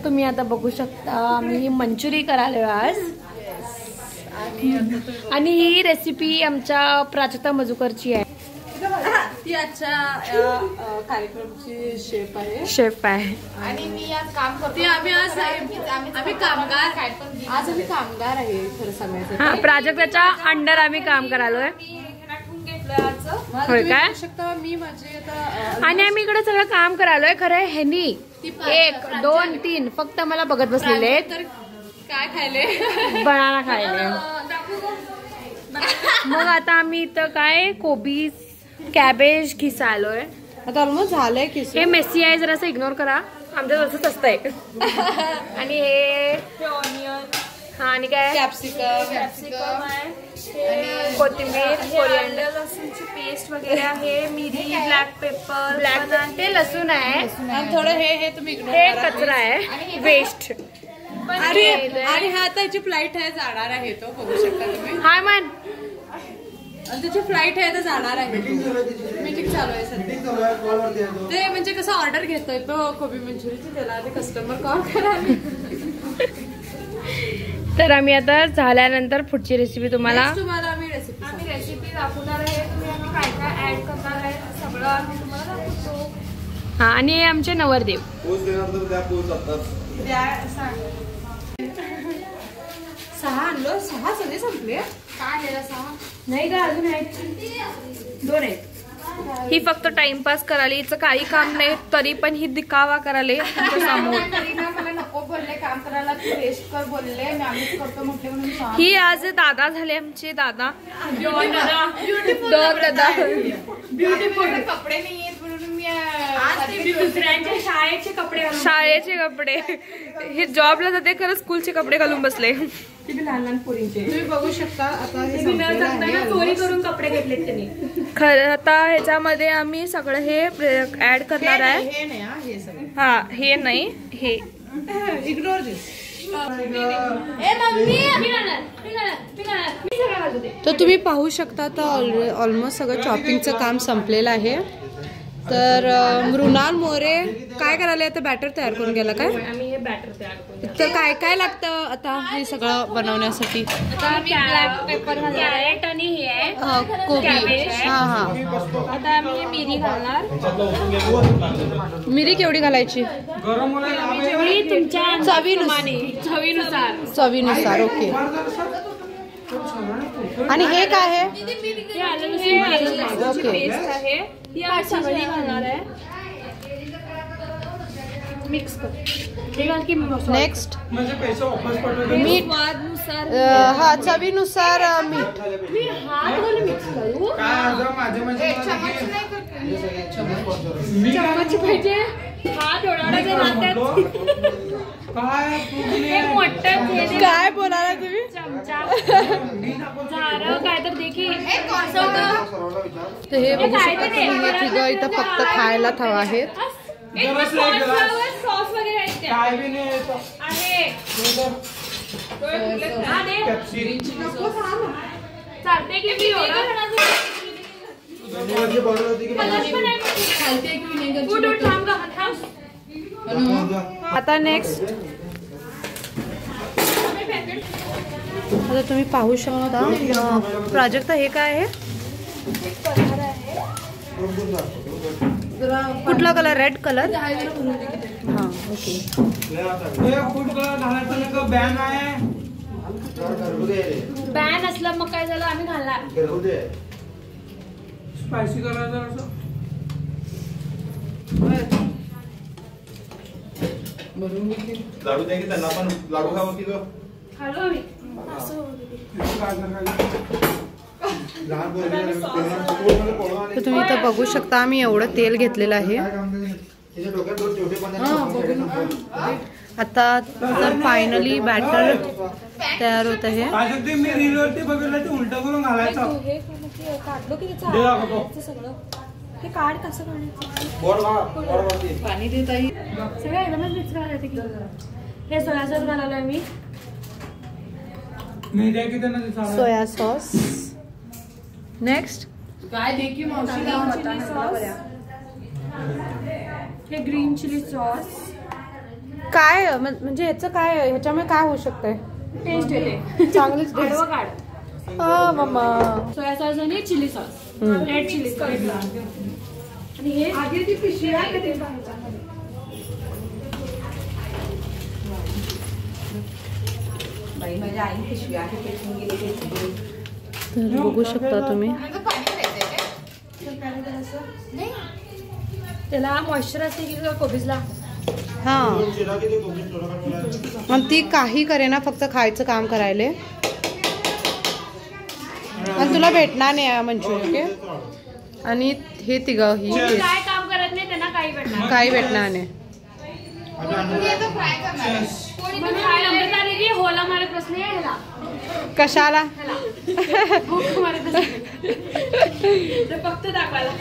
तुम्ही आता बघू शकता मी मंचुरी करायला आज आणि ही रेसिपी आमच्या प्राजक्ता मजुकरची आहे. ती आजच्या कार्यक्रमाची शेफ आहे आणि मी आज काम करते. आम्ही कामगार आहे खरं सांगायचं. हा, प्राजक्ताच्या अंडर आम्ही काम करालोय. होय काय? मी माझे आता आणि आम्ही इकडे सगळं काम करालोय. खरं ह्यांनी 1 2 3 फक्त मला बघत बसलेले. तर काय खायले? बनाना खायले. मग आता आम्ही इथं काय कोबी कॅबेज खिसालोय. आता ऑलमोस्ट झालंय की हे मेसी आहे, जरासं इग्नोर करा, आमच्या तसंच असतंय. आणि हे ऑनियन, हा आणि काय कॅप्सिकम आहे, कोथिंबीर, कोरिअँडर, लसूणची पेस्ट वगैरे आहे, मिरी, ब्लॅक पेपर, ते लसूण आहे. थोडं हे तुम्ही हे कचरा आहे, वेस्ट. आणि हा त्याची फ्लाईट आहे, जाणार आहे तो बघू शकता तुम्ही. हाय मन, आणि त्याची फ्लाईट आहे तर जाणार आहे. मीटिंग चालू आहे सध्या. ते म्हणजे कसं ऑर्डर घेतोय तो कोबी मंचुरीची, त्याला ते कस्टमर कॉल करा. तर आम्ही आता झाल्यानंतर पुढची रेसिपी तुम्हाला आम्ही रेसिपी दाखवणार आहे. तुम्ही काय काय ऍड करणार आहे सगळं आम्ही तुम्हाला दाखवतो. हा, आणि हे आमचे नवरदेव. 6 आणलो, 6 सगळे संपले. काय आहे 6? नाही का, अजून आहेत 2 आहेत. ही फक्त टाइमपास कराली, हिचं काही काम नाही तरी पण ही दिखावा कराले समोर. मला नको बोलले काम करायला, तू रेस्ट कर बोलले, मी आम्हीच करतो म्हटले म्हणून. ही आज दादा झाले आमचे दादा. ब्युटीफुल कपडे नाही आहेत म्हणून मी दुसऱ्यांच्या शाळेचे कपडे. हे जॉबला जाते खरं स्कूलचे कपडे घालून बसले. लहान लहान पोरींचे तुम्ही बघू शकता. आता चोरी करून कपडे घेतलेत त्यांनी. खरं आता ह्याच्यामध्ये आम्ही सगळं हे ऍड करणार आहे. हे नाही हे सगळं. हा, हे नाही, हे इग्नोर दिस. तर तुम्ही पाहू शकता आता ऑलमोस्ट सगळं चॉपिंगचं काम संपलेलं आहे. तर मृणाल मोरे काय करायला आता बॅटर तयार करून गेला काय? आम्ही हे बॅटर तयार करू. तर काय काय लागतं आता हे सगळं बनवण्यासाठी? ब्लॅक पेपर, कॅरेट आणि हे आहे कोबी. हा. आता आम्ही मिरी घालणार. मिरी केवढी घालायची? जेवढी तुमच्या चवीनुसार. ओके. आणि हे काय आहे? पेस्ट आहे, ही आम्ही सगळी घालणार आहे. मिक्स कर. नेक्स्ट मीठ. स्वादनुसार. हा, चवीनुसार मीठ. मी हात घालून मिक्स करू. चम्मच पाहिजे. हात ओढायला काय बोलायला तुम्ही? चमचा झालं काय तर देखील. तर हे बघू शकता तुम्ही, हे तिघं इथं फक्त खायला हवं आहेत. सॉस वगैरे आहे. चालते की आता नेक्स्ट आता तुम्ही पाहू शकता प्राजक्ता हे काय आहे? कुठला कलर? Red colour. हा, ओके. बॅन असलं मग काय झालं, आम्ही घालणार. स्पायसी करायचं असं लाडू द्या की त्यांना पण. लाडू खावं की गं? खालो आम्ही. तर तुम्ही इथं बघू शकता आम्ही एवढं तेल घेतलेलं आहे. आता तर फायनली बॅटर तयार होत आहे. मी रीलवरती बघितलं ते उलट करून घालायचं. हे कार्ड कसं पाणी देत आहे सगळं एकदमच मिक्स करायचं की. हे सोया सॉस बनवलंय मी. Soya sauce. नेक्स्ट काय देखील हे ग्रीन चिली सॉस. काय म्हणजे ह्याचं काय, ह्याच्यामुळे काय होऊ शकतंय? टेस्ट येते चांगलीच आडवं काढ. मम्मा. सोया सॉस आणि chilli sauce, red chilli sauce. आणि हे आधी ती पिशवी आहे ते बाई माझ्या आई पिशवी आहे फेकून गेली. तर बघू शकता तुम्ही. त्याला मॉइश्चर असते की कोबीजला. हा आणि ती काही करे ना, फक्त खायचं काम करायले. आणि तुला भेटणार नाही मंचुरियन. आणि हे तिघं ही काय काम करत नाही त्यांना काही भेटणार. काही भेटणार नाही. म्हणून अमृता दीदी होला मारत बसली आहे ह्याला. कशाला? भूक मारत बसली. ते फक्त दाखवायला.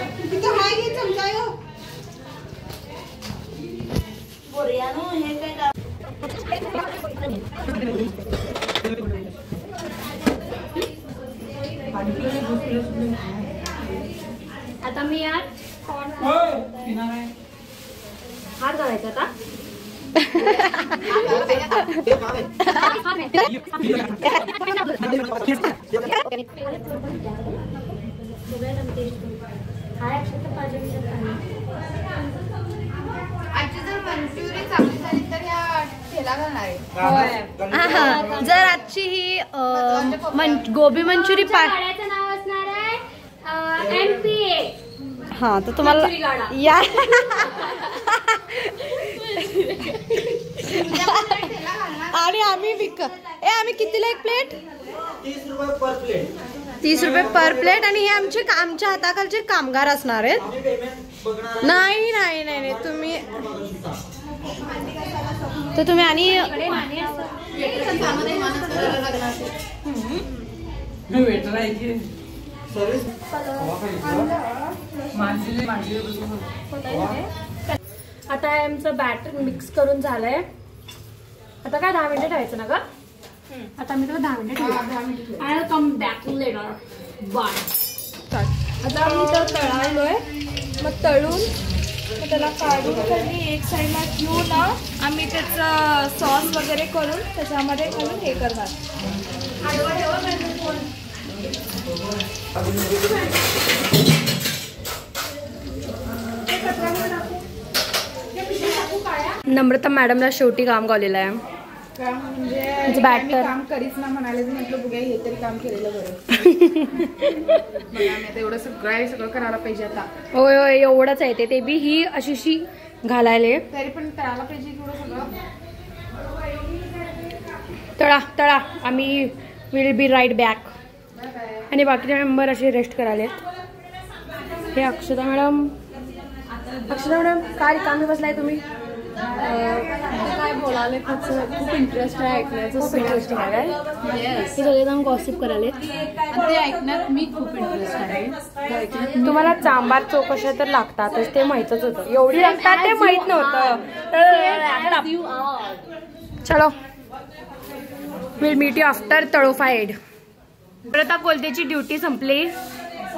आता मी यार हात घालायचा आता. जर आजची ही गोबी मंचुरी गाड्याचं नाव असणार आहे MPA. हा तर तुम्हाला या आणि आम्ही आम्ही कितीला एक प्लेट? 30 रुपये पर प्लेट. आणि हे आमच्या हाताखालचे कामगार असणार आहेत. नाही नाही नाही नाही तुम्ही तर तुम्ही आणि आता आमचं बॅटर मिक्स करून झालंय. आता काय 10 मिनिटं ठेवायचं ना ग? आता मी तुला 10 मिनिटं ठेवतो. I will come back later. Bye. आता आम्ही तर तळालोय. मग तळून मग त्याला काढून खाली एक साईडला ठेवून आम्ही त्याचं सॉस वगैरे करून त्याच्यामध्ये घालून हे करणार. नम्रता मॅडमला शेवटी काम गावलेलं आहे. म्हणजे बॅटर काम करीच ना म्हणाले, म्हटलं बघूया हे तरी काम केलेलं बरं. एवढं सगळं करायला पाहिजे आता. होय होय एवढंच आहे ते बी ही अशी घालायले. तरी पण करायला पाहिजे थोडं सगळं. तळा तळा. आम्ही विल बी राईट बॅक. आणि बाकीचे मेंबर असे रेस्ट करायले. हे अक्षता मॅडम काय रिकामी बसलाय तुम्ही? काय बोलायला खूप इंटरेस्ट आहे ऐकण्याचं. खूप इंटरेस्टिंग आहे काय? हे सगळेजण गॉसिप करायले. ते ऐकण्यात मी खूप इंटरेस्ट आहे. तुम्हाला चांबार चौकशा तर लागतातच ते माहितच होतं. एवढी लागतात ते माहित नव्हतं. चलो विल मीट यू आफ्टर तळोफाईड. आता कोलतेची ड्युटी संपली.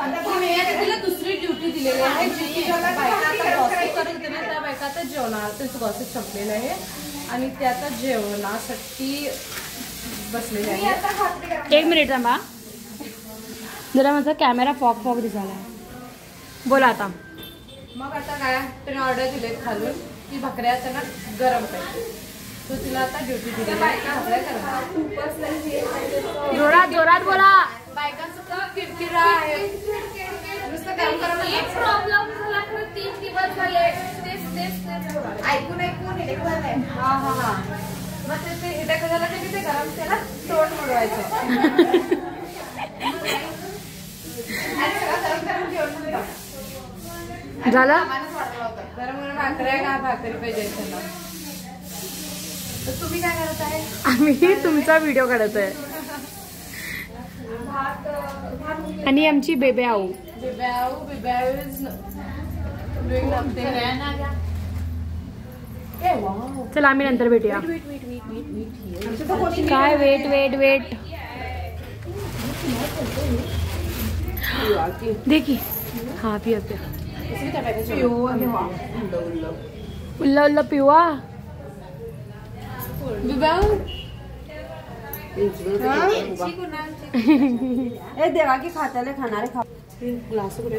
तिला दुसरी ड्युटी दिलेली आहे. जी बायका गॉसिप करत होते ना, त्या बायका आता जेवणार. त्यांचं गॉसिप संपलेलं आहे आणि ते आता जेवणासाठी बसलेले आहे. 1 मिनिट थांबा. जरा माझा कॅमेरा फॉग दिसायला. बोला आता. मग आता काय त्याने ऑर्डर दिले खालून की भाकऱ्या त्यांना गरम पाहिजे. तो तिला आता ड्युटी दिलेली आहे. जोरात जोरात बोला. बायकांचं किरकिरा आहे. नुसतं काम करायला प्रॉब्लेम झाला. 3 दिवस झाले ऐकून हेडेक झालंय. हा हा हा. मग ते हेडेक झालं की ते गरम त्याला तोंड मोडवायचं. आणि सगळं गरम गरम जेवण झालं. गरम भाकऱ्या का भाकरी पाहिजे त्यांना. तर तुम्ही काय करत आहे? आम्ही तुमचा व्हिडिओ काढत आहे. आणि आमची बेबे आऊ. चला आम्ही नंतर भेटूया. काय वेट वेट वेट देखी. हा पिया पिया. उल्ला उल्ला पिवा. देवा की खात्याला खाणारे खा ग्लास कुठे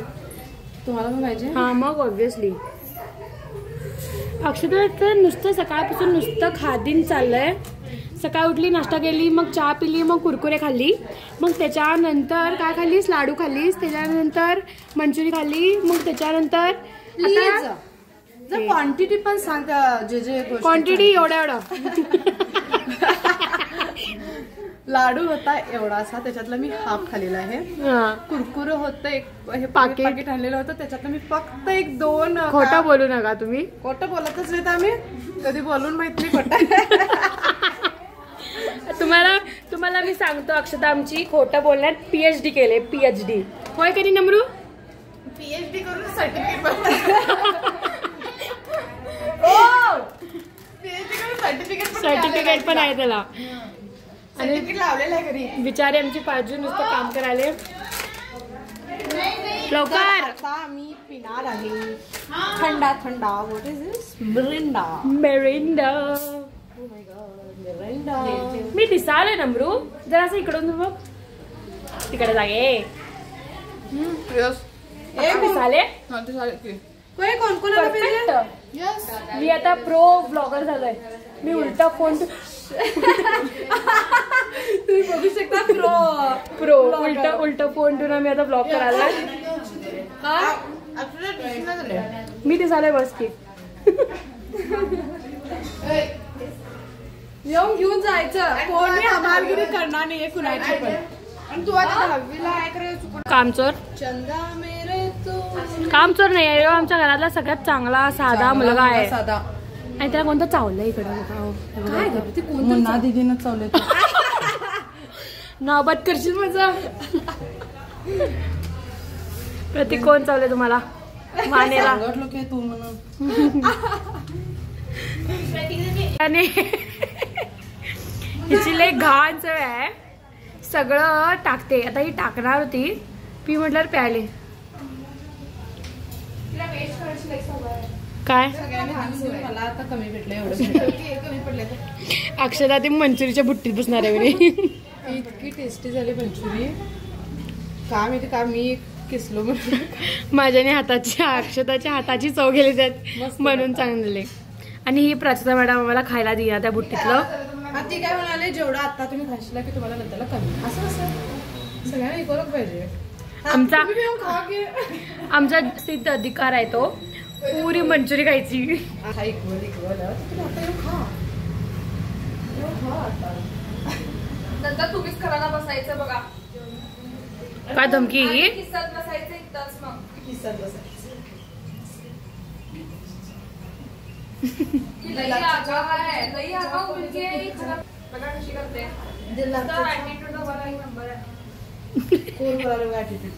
तुम्हाला पण पाहिजे. हा मग ऑब्विसली अक्षता तर नुसतं सकाळपासून नुसतं खादीन चाललंय. सकाळ उठली, नाश्ता केली, मग चहा पिली, मग कुरकुरे खाल्ली, मग त्याच्यानंतर काय खाल्लीस? लाडू खाल्लीस, त्याच्यानंतर मंचुरी खाल्ली, मग त्याच्यानंतर क्वांटिटी पण सांग. जे क्वांटिटी एवढा लाडू होता एवढासा, त्याच्यातला मी हाफ खाल्लेला आहे. कुरकुरे होतं एक हे पाकिट आणलेलं होतं, त्याच्यातलं मी फक्त 1-2. खोटं बोलू नका तुम्ही. खोटं बोलतच नाही तर आम्ही कधी बोलून माहित नाही खोटं. तुम्हाला मी सांगतो, अक्षता आमची खोटं बोलण्यात PhD केले. PhD होय कधी नम्रू? PhD करून सर्टिफिकेट सर्टिफिकेट पण आहे त्याला. आणि लावलेलं आहे घरी. बिचारे आमची पाजू नुसतं काम करायला. लवकर आता मी पिणार आहे थंडा थंडा. What is this? Mirinda. Mirinda. Oh my god, Mirinda. मी दिसाले नम्रू जरा असं इकडून बघ, तिकडे जागे दिसाले. कोण कोण मी आता प्रो ब्लॉगर झालोय. मी उलटा फोन तुम्ही बघू शकता. प्रो उलट फोन ठेवून मी आता ब्लॉग करायला. मी दिसाले बस की. येऊन घेऊन जायचं. कोणी हमालगिरी करणार नाहीये कुणाची पण. आणि तू आता 10वीला आहे करायचं. कामचोर चंदा मेरे तू कामचोर नाही आहे. आमच्या घरातला सगळ्यात चांगला साधा मुलगा आहे. साधा. आणि त्याला कोणतं चावलंय इकडे. काय ते मुन्ना दीदीनं चावले. नाव बद करशील माझं. प्रतीक कोण चावले तुम्हाला मानेला? की तू म्हणून. आणि हिची लय घाण सवय आहे, सगळं टाकते. आता ही टाकणार होती, पी म्हटल्यावर प्याले. काय मला आता कमी भेटलं एवढं. कमी पडले. अक्षता ती मंचुरीच्या बुट्टीत बसणार आहे म्हणे. इतकी टेस्टी झाली मंचुरी. काय माहिती का मी किसलो म्हणून. माझ्याने अक्षताच्या हाताची चव गेली त्यात म्हणून चांगले. आणि ही प्राचिता मॅडम आम्हाला खायला दिला त्या बुट्टीतलं. ती काय म्हणाले, जेवढं आता तुम्ही खाशीला की तुम्हाला नंतरला कमी. असं सगळ्यांना इक्वलच पाहिजे. आमचा सिद्ध अधिकार आहे तो पुरी मंचुरी खायची. नंतर तुम्हीच करायला बसायचं बघा. काय धमकी? किस्सात बसायचं इथंच. मग किस्सात बसायचं. लई आगाव आहे, लई आगाव मुलगी आहे. बघा कशी करते. ऍटिट्यूड बघा एक नंबर आहे. कोण बोलावलं बघा ऍटिट्यूड?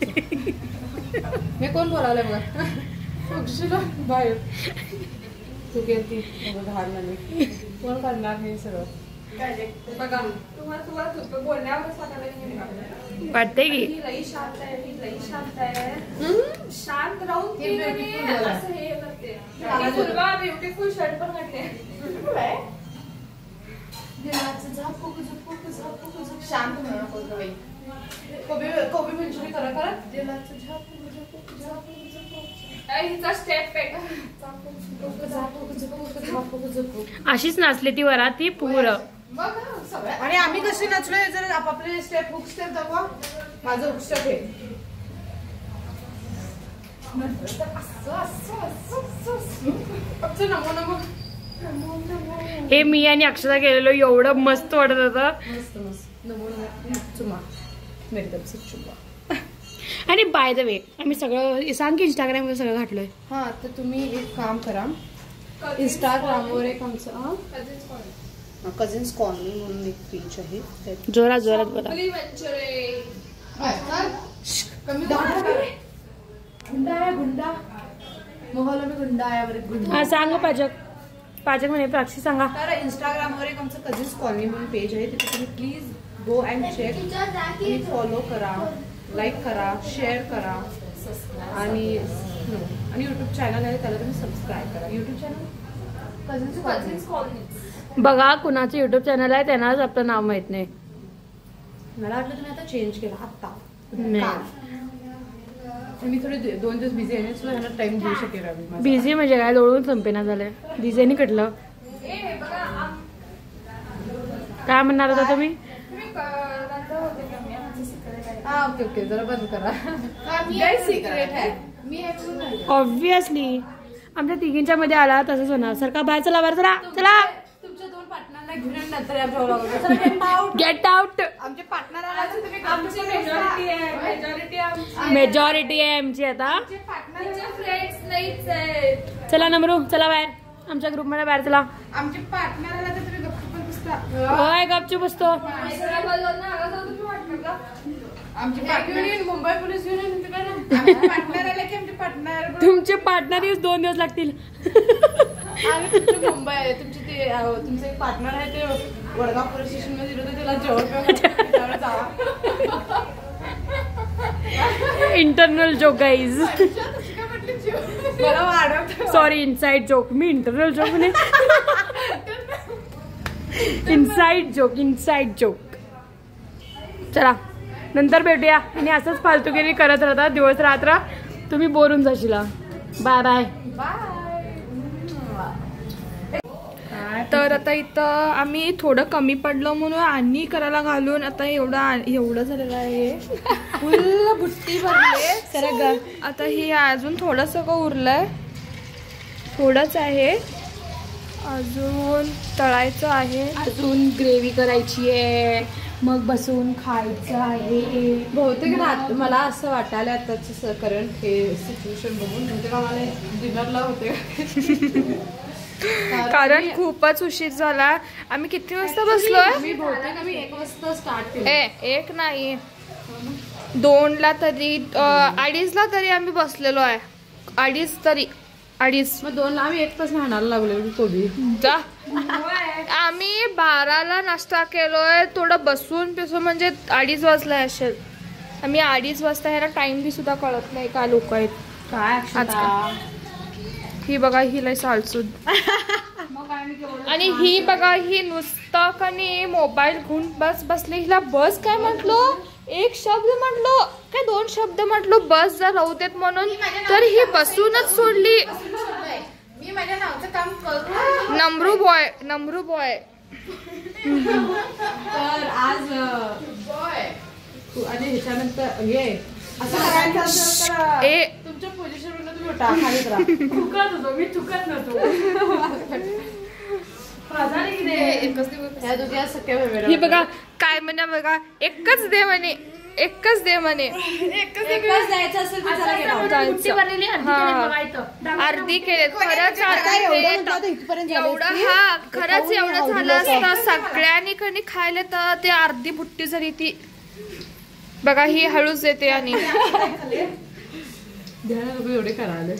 मी कोण बोलावलंय बघा. बाहेर तू गेलती धार नाही. कोण करणार हे सगळं? बघा तुम्हाला बोलण्यावरच वाटते की लई शांत आहे. ही लई शांत आहे. शांत राहून ती असं हे करते. ब्युटिफुल शर्ट पण घातले. शांत म्हणा. कोबी मंचुरी करा करा. हिचा स्टेप आहे. अशीच नाचली ती वरात ती पुरं. आणि आम्ही कशी नाचलोय जर आपापले स्टेप हुक स्टेप दाखवा. माझं हुक स्टेप आहे. हे मी आणि अक्षता गेलेलो, एवढं मस्त वाटत होतं. मस्त मस्त. नमो नमो चुमा मेरी तरफ से चुमा. आणि बाय द वे आम्ही सगळं सांग की इंस्टाग्रामवर सगळं घातलंय. हा तर तुम्ही एक काम करा. इंस्टाग्रामवर एक आमचं कझिन्स कॉलनी म्हणून एक पेज आहे. जोरात जोरात बोला. गुंडा आहे गुंडा. मोहल्ला में गुंडा आहे. गुंडा. हा सांग पाजक म्हणे प्राक्षी सांगा. तर इंस्टाग्रामवर एक आमचं कझिन्स कॉलनी म्हणून पेज आहे. तिथे तुम्ही प्लीज गो अँड चेक आणि फॉलो करा, लाईक करा, शेअर करा. आणि युट्यूब चॅनल आहे त्याला तुम्ही सबस्क्राईब करा. YouTube channel cousins colony. बघा कुणाचं युट्यूब चॅनल आहे त्यांनाच आपलं नाव माहित नाही. मला वाटलं तुम्ही आता चेंज केला आता. नाही. मी थोडे 2 दिवस बिझी आहे सो ह्याला टाइम देऊ शकेल आम्ही. बिझी म्हणजे काय लोळून संपेना झालंय. बिझीनी कटलं. काय म्हणणार होता तुम्ही? हा ओके ओके जरा बंद करा. काय सिक्रेट आहे मी ऑब्विसली आमच्या तिघींच्या मध्ये आला तसंच होणार. सारखा बाहेर चला बाहेर चला चला. तुमच्या 2 पार्टनरला घेऊन नंतर या ब्लॉग गेट आउट. आमचे पार्टनर आला तर तुम्ही आमची मेजॉरिटी आहे. मेजॉरिटी आहे आमची आता. फ्रेंड्स नाहीच आहेत. चला नमरू चला बाहेर. आमच्या ग्रुप मध्ये बाहेर चला. आमचे पार्टनर आला तर तुम्ही गप्प पण बसता. होय गपचूप बसतो. आमचे partner Mumbai police union partner आले की आमचे पार्टनर तुमचे पार्टनर 2 दिवस लागतील. आणि तुमचे मुंबई तुमचे ते तुमचे एक पार्टनर आहे ते वडगाव पोलीस स्टेशन मध्ये गेलो त्याला जेवण जावा. Internal joke guys. मला वाढवतो. Sorry inside joke. मी इंटरनल जोक म्हणे. Inside joke. चला नंतर भेटूया. आणि असंच फालतूगिरी करत राहता दिवस रात्र. तुम्ही बोरून जाशील. Bye bye. तर आता इथं आम्ही थोडं कमी पडलं म्हणून आणि करायला घालून आता एवढं झालेलं आहे. फुल बुट्टी भरली. आता ही अजून थोडंसं उरलंय. थोडंच आहे अजून तळायचं आहे. अजून ग्रेव्ही करायची आहे. मग बसून खायचं आहे. बहुतेक मला असं वाटायला आताच करंट हे सिच्युएशन बघून बहुतेक आम्हाला डिनरला होते. कारण खूपच उशीर झाला. आम्ही किती वाजता बसलोय? मी बहुतेक आम्ही 1 वाजता स्टार्ट केलं. 1 नाही 2ला तरी 2:30ला तरी आम्ही बसलेलो आहे. 2:30 मग 2ला आम्ही 1 तास हाणायला लागलो कोबी. आम्ही 12ला नाश्ता केलोय. थोडं बसून पिसून म्हणजे 2:30 वाजलाय असेल. आम्ही 2:30 वाजता ह्याला टाइम बी सुद्धा कळत नाही. काय लोक आहेत काय आजकाल. ही बघा ही लय सालसूद. आणि ही बघा ही नुसतं कनी मोबाईल घेऊन बसले. हिला बस काय म्हटलो? 1 शब्द म्हटलो काय 2 शब्द म्हटलो बस जर राहू देत म्हणून. तर ही बसूनच सोडली. मी माझ्या नावचं काम करू. नमरू बॉय. तर आज आणि ह्याच्यानंतर हे असं करायचं असेल तर तुमच्या पोझिशनवरून तुम्ही उठा खालीच राहा. चुकत होतो मी. चुकत नव्हतो. ह्या दोघी सख्या बहिणी. ही बघा काय म्हणे बघा. एकच दे म्हणे. एकच द्यायचं असेल तर चला गेला. बुट्टी भरलेली अर्धी केले. खरंच एवढं हा खरंच एवढं झालं असतं सगळ्यांनी कणी खायला तर ते अर्धी बुट्टी झाली ती. बघा ही हळूच देते. आणि एवढे करायला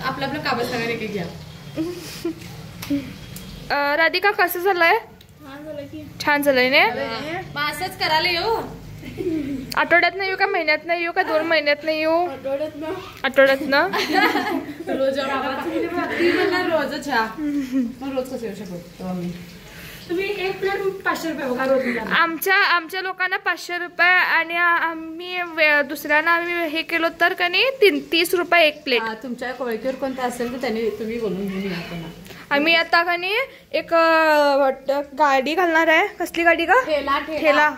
आपलं काबत सांगायला की घ्या. राधिका कसं झालंय? छान झालंय ने. असंच करायला येऊ. आठवड्यात नाही येऊ का महिन्यात नाही येऊ का 2 महिन्यात नाही येऊ? आठवड्यात ना. रोज रोज चहा मग रोज कसं येऊ शकतो? तुम्ही 1 प्लेट 500 रुपये बघा रोज. आमच्या लोकांना 500 रुपये. आणि आम्ही दुसऱ्यांना आम्ही हे केलो तर कनी 30 रुपये 1 प्लेट. तुमच्या ओळखीवर कोणतं असेल तर त्यांनी तुम्ही बोलून घेऊन या. आम्ही आता कनी एक गाडी घालणार आहे. कसली गाडी का? ठेला.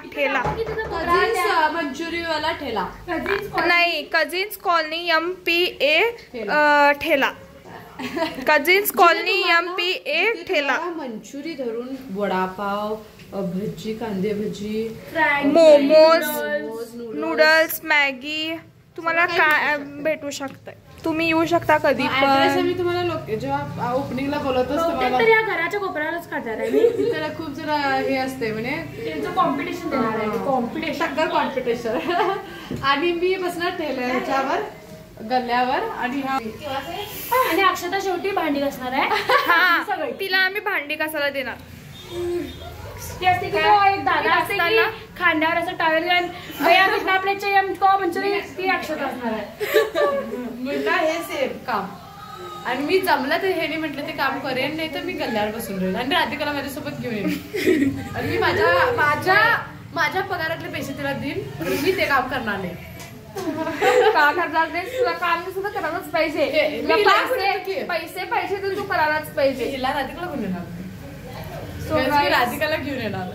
मंचुरीवाला ठेला नाही कझिन्स कॉलनी MPA ठेला. कझिन्स कॉलनी MPA ठेला. मंचुरी धरून वडापाव भजी कांदे भजी मोमोज नूडल्स मॅगी तुम्हाला काय भेटू शकतंय. तुम्ही येऊ शकता कधी पण. मी तुम्हाला जेव्हा ओपनिंगला बोलवतोच तुम्हाला तर या घराच्या कोपऱ्यालाच काढणार आहे मी. त्याला खूप जरा हे असते म्हणजे त्यांचं कॉम्पिटिशन देणार आहे. कॉम्पिटिशन. आणि मी बसणार ह्याच्यावर गल्ल्यावर. आणि आणि अक्षता शेवटी भांडी घासणार आहे. हा तिला आम्ही भांडी कसायला देणार. ती असते की एक दादा असते की खांद्यावर असं टावेल घालून भैया कितना प्लेटचे मंचुरी ती अक्षता असणार आहे. हे सेम काम आणि मी जमलं तर ह्याने म्हटलं ते काम करेन, नाही तर मी गल्ल्यावर बसून राहील आणि राधिकाला माझ्यासोबत घेऊन येईन आणि मी माझ्या पगारातले पैसे तिला देईन, मी ते काम करणार नाही. का करणार ते? तुला काम सुद्धा करायलाच पाहिजे. पैसे पाहिजे तर तू करायलाच पाहिजे. हिला राधिकाला घेऊन येणार राधिकाला घेऊन येणार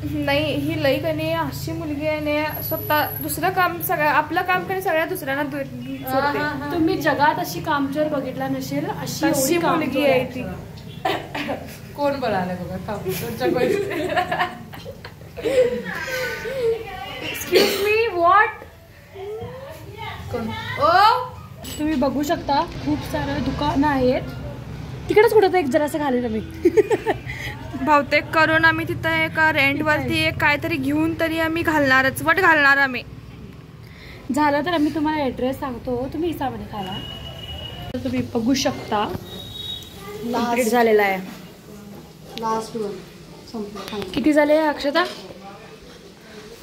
नाही. ही लई कणी अशी मुलगी आहे ना, स्वतः दुसरं काम सगळं आपलं काम कधी सगळ्या दुसऱ्यांना सोडते. तुम्ही जगात अशी कामचोर बघितला नसेल, अशी मुलगी आहे ती. कोण बोलायला बघा कामचोरच्या गोष्टी. Excuse me, what? तुम्ही बघू शकता खूप सारे दुकान आहेत. तिकडेच कुठं एक जरासं घालेलं मी. बहुतेक करून आम्ही तिथं एका रेंटवरती एक काहीतरी घेऊन तरी आम्ही घालणारच, वट घालणार आम्ही. झालं तर आम्ही तुम्हाला ॲड्रेस सांगतो, तुम्ही हिसाबाने खाला. तुम्ही बघू शकता कंप्लीट झालेला आहे. लास्ट वन किती झाले अक्षता?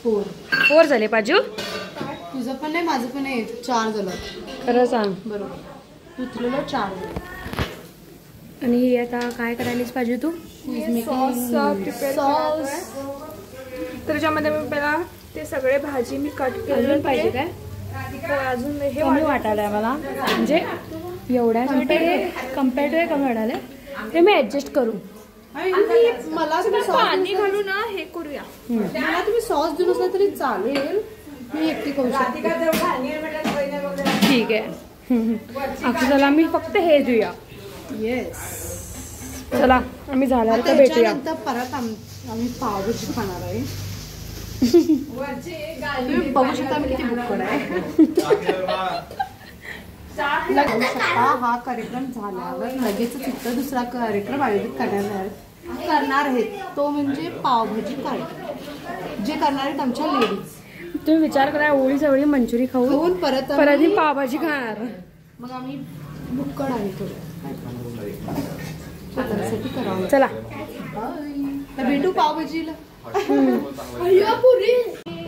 4 झाले. पाजू तुझं पण नाही माझं पण नाही, 4 झालं. खरं सांग. बरोबर तुला 4 झालं. आणि हे आता काय करायलीस पाहिजे तू? सॉस. त्याच्यामध्ये मी पहिला ते सगळे भाजी मी कट केलं पाहिजे काय? अजून हे कमी वाटायला आहे मला, म्हणजे एवढ्यासाठी कम्पेअर्ड आहे कमी वाटायला. ते मी ऍडजस्ट करू. मला तुम्ही पाणी घालू ना, हे करूया. मला तुम्ही सॉस देऊ नसला तरी चालेल, मी एकटी करू शकते. ठीक आहे. अक्षताला मी फक्त हे देऊया. येस. चला आम्ही झाल्यावर तर भेटूया. परत आम्ही पावभाजी खाणार आहे. तुम्ही बघू शकता आम्ही किती भुक्कड आहे. हा कार्यक्रम झाल्यावर लगेच तिथं दुसरा कार्यक्रम आयोजित करणार आहेत, तो म्हणजे पावभाजी कार्यक्रम, जे करणार आहेत आमच्या लेडीज. तुम्ही विचार करा, ओळी सवळी मंचुरी खाऊन परत ही पावभाजी खाणार. मग आम्ही भुक्कड आहे थोडं करावं. चला भेटू पावभाजीला.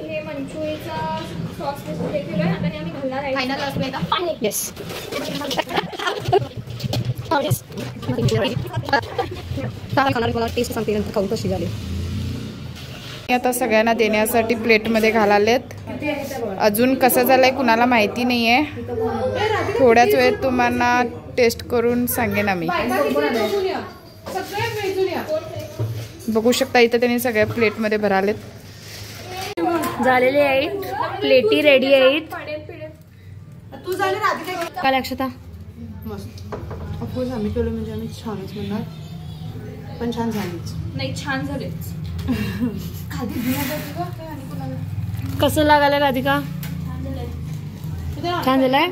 हे मंचुरीचा सॉस केलोय, आता हे आम्ही घालणार आहे. येस. टेस्ट सांगते नंतर खाऊन कशी झाली. आता सगळ्यांना देण्यासाठी प्लेटमध्ये घालालेत. अजून कसं झालंय कुणाला माहिती नाहीये. थोड्याच वेळेत तुम्हाला टेस्ट करून सांगेन आम्ही. बघू शकता इथं त्यांनी सगळ्या प्लेटमध्ये भरालेत. झालेले आहेत, प्लेटी रेडी आहेत. तू झाली राधिका काय अक्षता? मस्त. ऑफकोर्स आम्ही केलं म्हणजे आम्ही छानच म्हणणार, पण छान झालीच नाही. छान झालेच. कसं लागायला राधिका? छान झालंय.